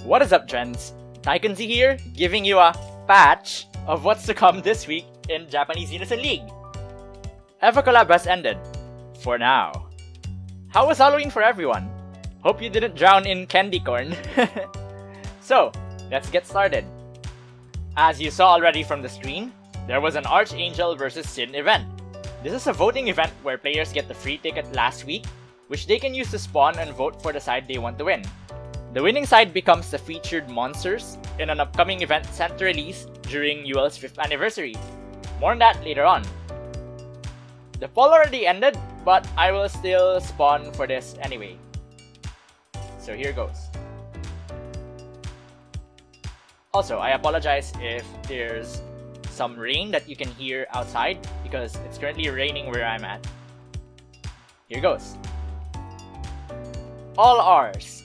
What is up, trends? TaikunZ here, giving you a patch of what's to come this week in Japanese Unison League. Eva collab has ended. For now. How was Halloween for everyone? Hope you didn't drown in candy corn. So, let's get started. As you saw already from the screen, there was an Archangel vs Sin event. This is a voting event where players get the free ticket last week, which they can use to spawn and vote for the side they want to win. The winning side becomes the featured monsters in an upcoming event set to release during UL's 5th anniversary. More on that later on. The poll already ended, but I will still spawn for this anyway. So here goes. Also, I apologize if there's some rain that you can hear outside because it's currently raining where I'm at. Here goes. All ours.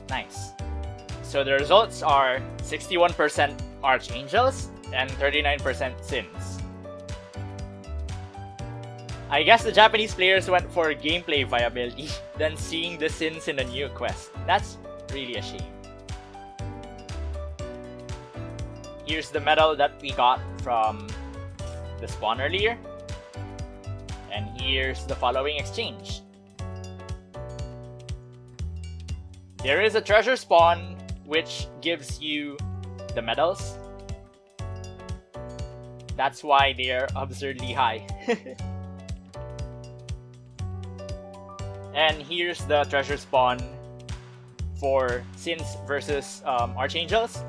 Nice. So the results are 61% Archangels and 39% Sins. I guess the Japanese players went for gameplay viability than seeing the Sins in a new quest. That's really a shame. Here's the medal that we got from the spawn earlier. And here's the following exchange. There is a treasure spawn which gives you the medals. That's why they are absurdly high. And here's the treasure spawn for Sins versus Archangels.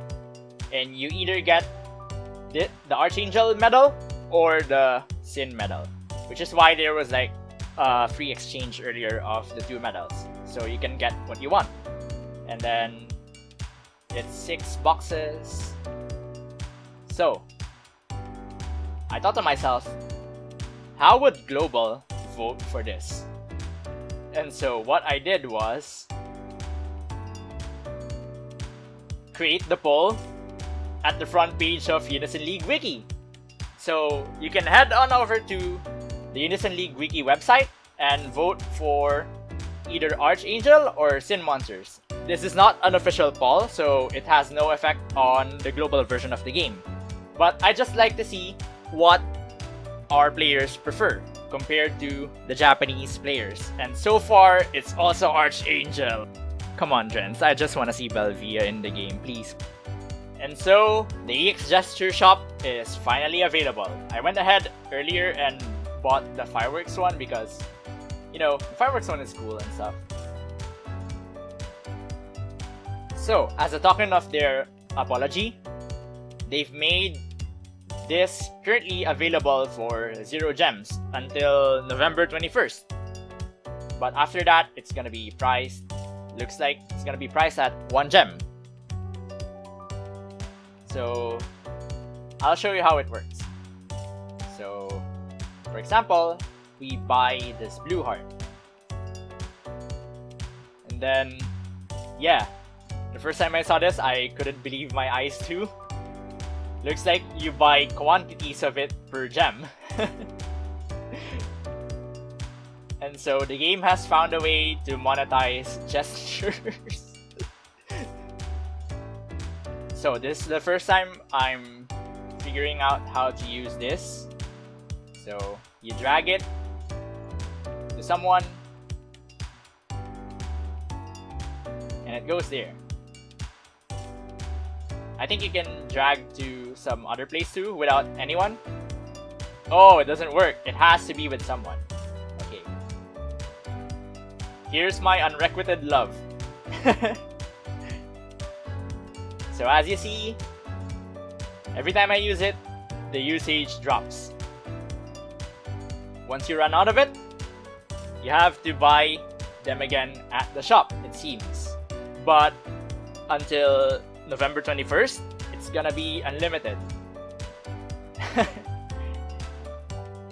And you either get the Archangel medal or the Sin medal. Which is why there was like a free exchange earlier of the two medals. So you can get what you want. And then it's 6 boxes. So I thought to myself, how would Global vote for this? And so what I did was create the poll at the front page of Unison League Wiki. So you can head on over to the Unison League Wiki website and vote for either Archangel or Sin monsters. This is not an official poll, so it has no effect on the global version of the game. But I just like to see what our players prefer compared to the Japanese players. And so far, it's also Archangel. Come on, Trends, I just want to see Belvia in the game, please. And so, the EX Gesture Shop is finally available. I went ahead earlier and bought the Fireworks one because, you know, the Fireworks one is cool and stuff. So, as a token of their apology, they've made this currently available for 0 gems until November 21st. But after that, it's gonna be priced, looks like it's gonna be priced at 1 gem. So, I'll show you how it works. So, for example, we buy this blue heart. And then, yeah. The first time I saw this, I couldn't believe my eyes too. Looks like you buy quantities of it per gem. And so the game has found a way to monetize gestures. So this is the first time I'm figuring out how to use this. So you drag it to someone and it goes there. I think you can drag to some other place too without anyone. Oh, it doesn't work. It has to be with someone. Okay. Here's my unrequited love. So as you see, every time I use it, the usage drops. Once you run out of it, you have to buy them again at the shop, it seems. But until November 21st, it's gonna be unlimited.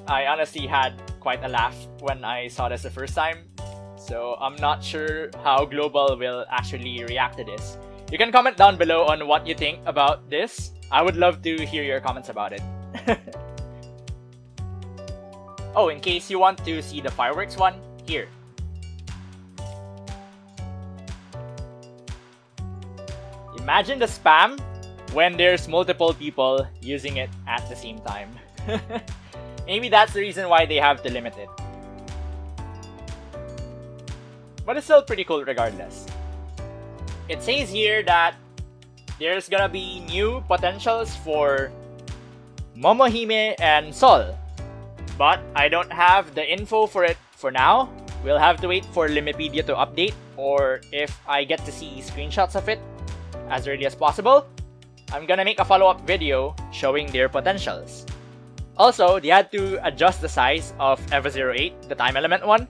I honestly had quite a laugh when I saw this the first time, so I'm not sure how Global will actually react to this. You can comment down below on what you think about this. I would love to hear your comments about it. Oh, in case you want to see the fireworks one, here. Imagine the spam when there's multiple people using it at the same time. Maybe that's the reason why they have to limit it. But it's still pretty cool regardless. It says here that there's gonna be new potentials for Momohime and Sol. But I don't have the info for it for now. We'll have to wait for Limipedia to update, or if I get to see screenshots of it as early as possible, I'm gonna make a follow-up video showing their potentials. Also, they had to adjust the size of EVA 08, the time element one.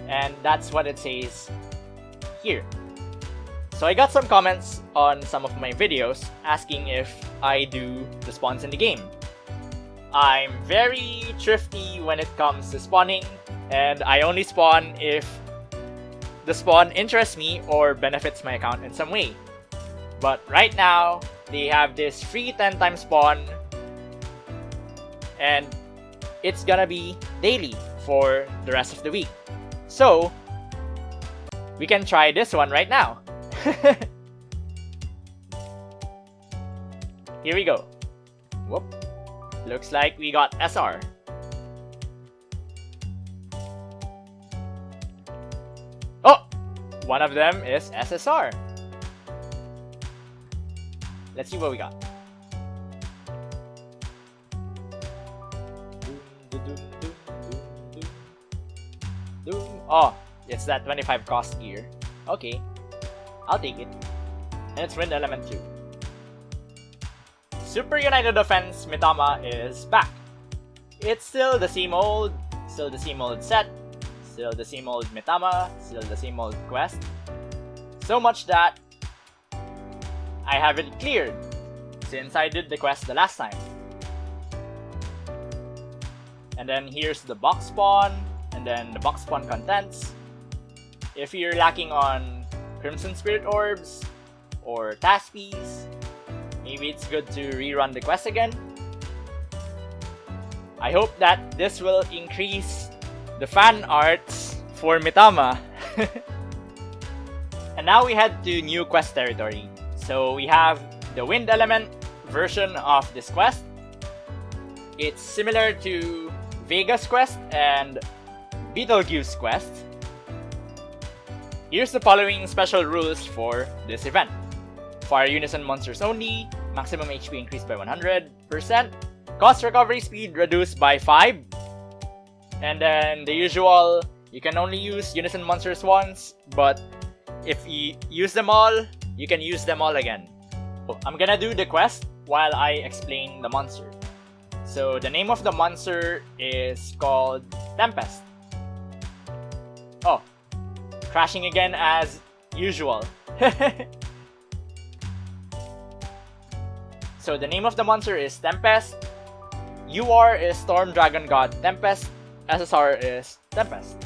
And that's what it says here. So I got some comments on some of my videos asking if I do the spawns in the game. I'm very thrifty when it comes to spawning, and I only spawn if the spawn interests me or benefits my account in some way. But right now, they have this free 10 times spawn, and it's gonna be daily for the rest of the week. So, we can try this one right now. Here we go. Whoop. Looks like we got SR. Oh! One of them is SSR. Let's see what we got. Oh, it's that 25 cost gear. Okay, I'll take it. And it's wind element too. Super United Defense Mitama is back. It's still the same old set, still the same old Mitama, still the same old quest. So much that I have it cleared since I did the quest the last time. And then here's the box spawn, and then the box spawn contents. If you're lacking on Crimson Spirit Orbs or Taspies, maybe it's good to rerun the quest again. I hope that this will increase the fan arts for Mitama. And now we head to new quest territory. So we have the wind element version of this quest. It's similar to Vega's quest and Betelgeuse quest. Here's the following special rules for this event. Fire Unison monsters only, maximum HP increased by 100%, cost recovery speed reduced by 5, and then the usual, you can only use Unison monsters once, but if you use them all, you can use them all again. I'm gonna do the quest while I explain the monster. So the name of the monster is called Tempest. Oh, crashing again as usual. So the name of the monster is Tempest. UR is Storm Dragon God Tempest. SSR is Tempest.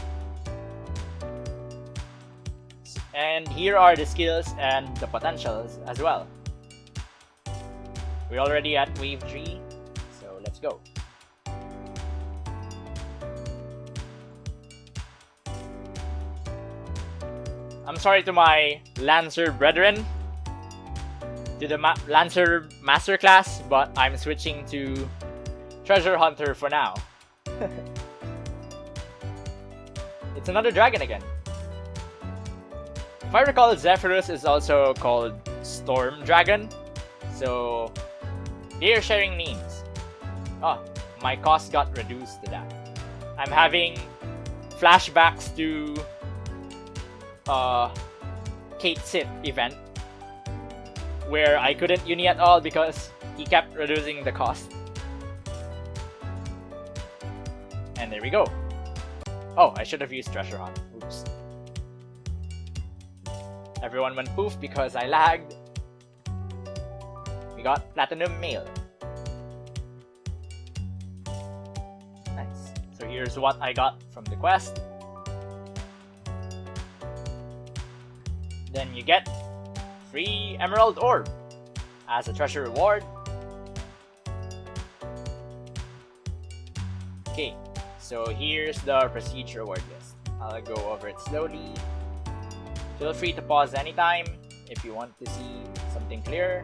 And here are the skills and the potentials as well. We're already at wave 3, so let's go. I'm sorry to my Lancer brethren, to the Lancer Masterclass, but I'm switching to Treasure Hunter for now. It's another dragon again. If I recall, Zephyrus is also called Storm Dragon, so they're sharing names. Oh, my cost got reduced to that. I'm having flashbacks to Kate Sit event where I couldn't uni at all because he kept reducing the cost. And there we go. Oh, I should have used Treasure Hunt. Oops. Everyone went poof because I lagged. We got Platinum Mail. Nice. So here's what I got from the quest. Then you get free Emerald Orb as a treasure reward. Okay, so here's the Prestige reward list. I'll go over it slowly. Feel free to pause anytime if you want to see something clearer.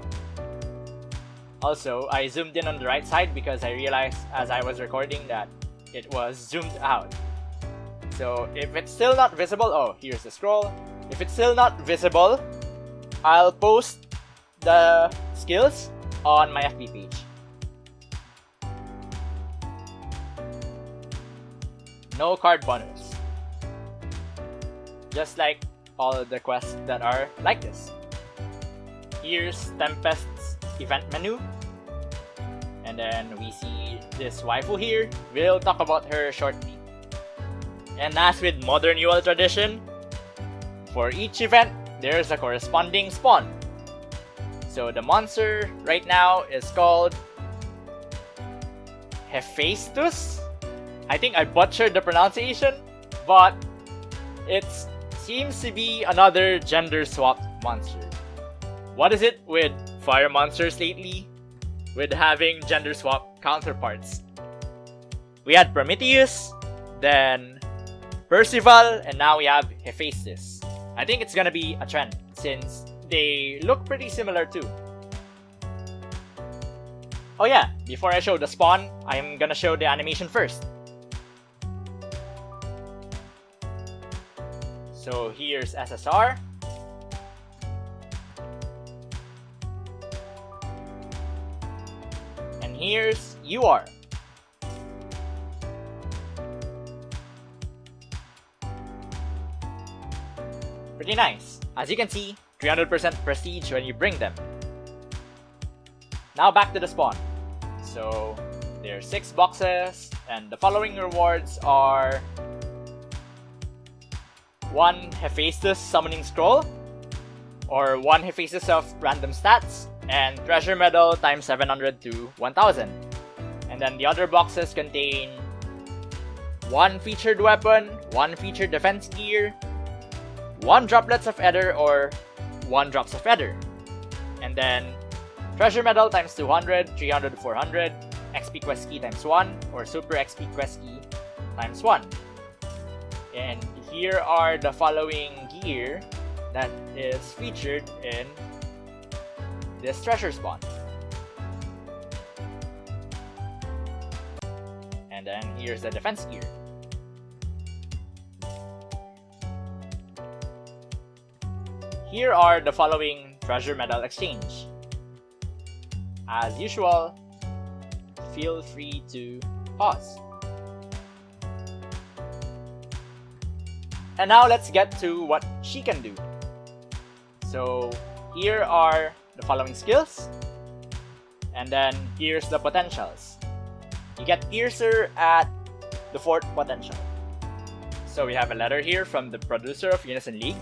Also, I zoomed in on the right side because I realized as I was recording that it was zoomed out. So if it's still not visible, oh, here's the scroll. If it's still not visible, I'll post the skills on my FB page. No card bonus. Just like all the quests that are like this. Here's Tempest's event menu. And then we see this waifu here. We'll talk about her shortly. And as with modern UL tradition, for each event, there's a corresponding spawn. So the monster right now is called Hephaestus. I think I butchered the pronunciation, but it seems to be another gender-swapped monster. What is it with fire monsters lately? With having gender-swapped counterparts. We had Prometheus, then Percival, and now we have Hephaestus. I think it's gonna be a trend since they look pretty similar too. Oh yeah, before I show the spawn, I'm gonna show the animation first. So here's SSR. And here's UR. Pretty nice. As you can see, 300% prestige when you bring them. Now back to the spawn. So there's 6 boxes, and the following rewards are 1 Hephaestus summoning scroll, or 1 Hephaestus of random stats, and treasure medal times 700 to 1000. And then the other boxes contain 1 featured weapon, 1 featured defense gear, 1 droplets of ether or 1 drops of ether. And then treasure medal times 200, 300 to 400, XP quest key times 1, or super XP quest key times 1. And here are the following gear that is featured in this treasure spawn. And then here's the defense gear. Here are the following treasure medal exchange. As usual, feel free to pause. And now let's get to what she can do. So here are the following skills. And then here's the potentials. You get Piercer at the 4th potential. So we have a letter here from the producer of Unison League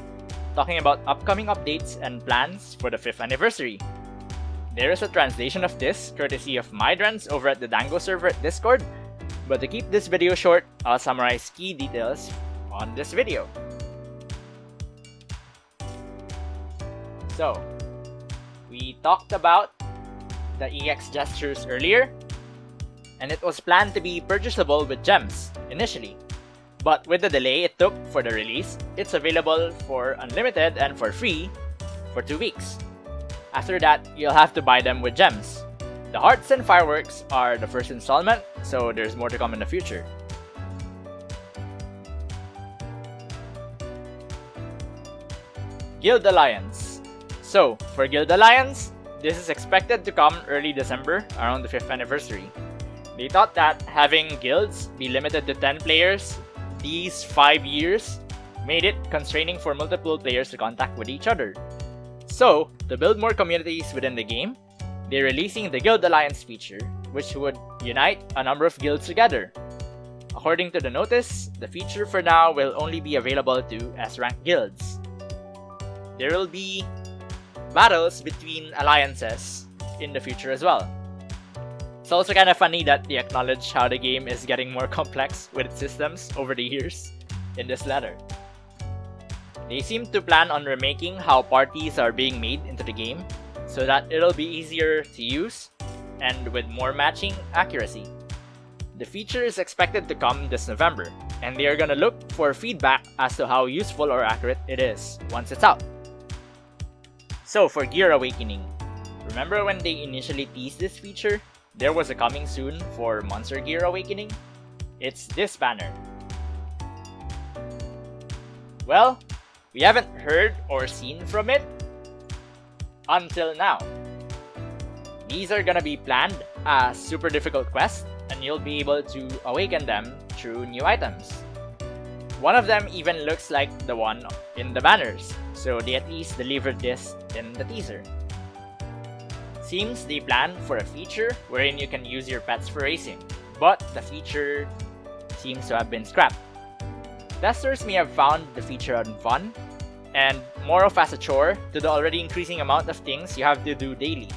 talking about upcoming updates and plans for the 5th anniversary. There is a translation of this courtesy of Mydrons over at the Dango server at Discord, but to keep this video short, I'll summarize key details on this video. So, we talked about the EX gestures earlier, and it was planned to be purchasable with gems initially. But with the delay it took for the release, it's available for unlimited and for free for 2 weeks. After that, you'll have to buy them with gems. The hearts and fireworks are the first installment, so there's more to come in the future. Guild Alliance. So, for Guild Alliance, this is expected to come early December, around the 5th anniversary. They thought that having guilds be limited to 10 players these 5 years made it constraining for multiple players to contact with each other. So, to build more communities within the game, they're releasing the Guild Alliance feature, which would unite a number of guilds together. According to the notice, the feature for now will only be available to S-rank guilds. There will be battles between alliances in the future as well. It's also kind of funny that they acknowledge how the game is getting more complex with its systems over the years in this letter. They seem to plan on remaking how parties are being made into the game so that it'll be easier to use and with more matching accuracy. the feature is expected to come this November, and they are gonna look for feedback as to how useful or accurate it is once it's out. So for Gear Awakening, remember when they initially teased this feature? There was a coming soon for Monster Gear Awakening? It's this banner. Well, we haven't heard or seen from it until now. These are gonna be planned as super difficult quests, and you'll be able to awaken them through new items. One of them even looks like the one in the banners, so they at least delivered this in the teaser. Seems they planned for a feature wherein you can use your pets for racing, but the feature seems to have been scrapped. Testers may have found the feature unfun, and more of as a chore to the already increasing amount of things you have to do daily.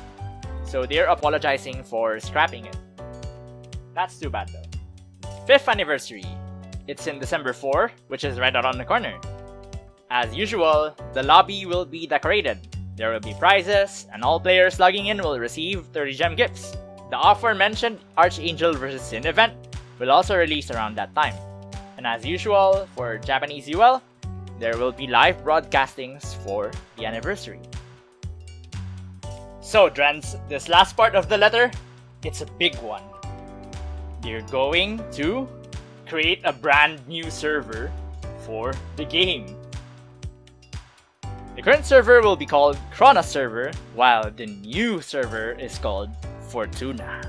So they're apologizing for scrapping it. That's too bad though. 5th anniversary. It's in December 4, which is right around the corner. As usual, the lobby will be decorated. There will be prizes, and all players logging in will receive 30 gem gifts. The aforementioned Archangel vs. Sin event will also release around that time. And as usual, for Japanese UL, there will be live broadcastings for the anniversary. So, Drens, this last part of the letter, it's a big one. They're going to create a brand new server for the game. The current server will be called Chronos Server, while the new server is called Fortuna.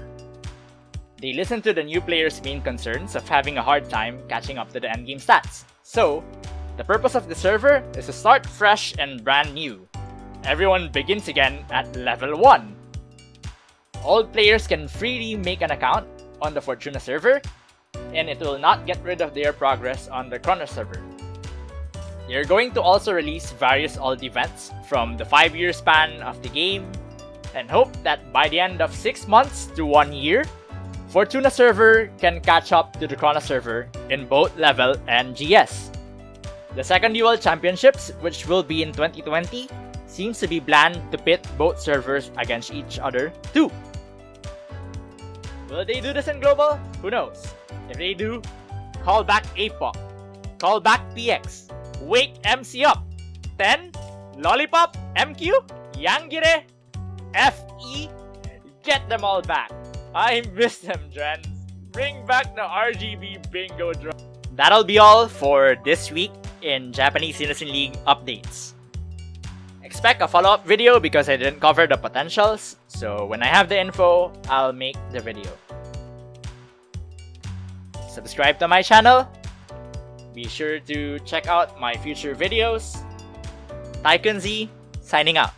They listened to the new players' main concerns of having a hard time catching up to the endgame stats. So, the purpose of the server is to start fresh and brand new. Everyone begins again at level 1. All players can freely make an account on the Fortuna server, and it will not get rid of their progress on the Chronos server. They're going to also release various alt events from the 5-year span of the game, and hope that by the end of 6 months to 1 year, Fortuna server can catch up to the Chronos server in both level and GS. The second UL Championships, which will be in 2020, seems to be planned to pit both servers against each other too. Will they do this in Global? Who knows? If they do, call back APOC, call back PX, wake MC up, 10, Lollipop, MQ, Yangire, FE, get them all back. I miss them, Drens. Bring back the RGB bingo drum. That'll be all for this week in Japanese Unison League updates. Expect a follow-up video because I didn't cover the potentials, so when I have the info, I'll make the video. Subscribe to my channel. Be sure to check out my future videos. TaikunZ, signing out.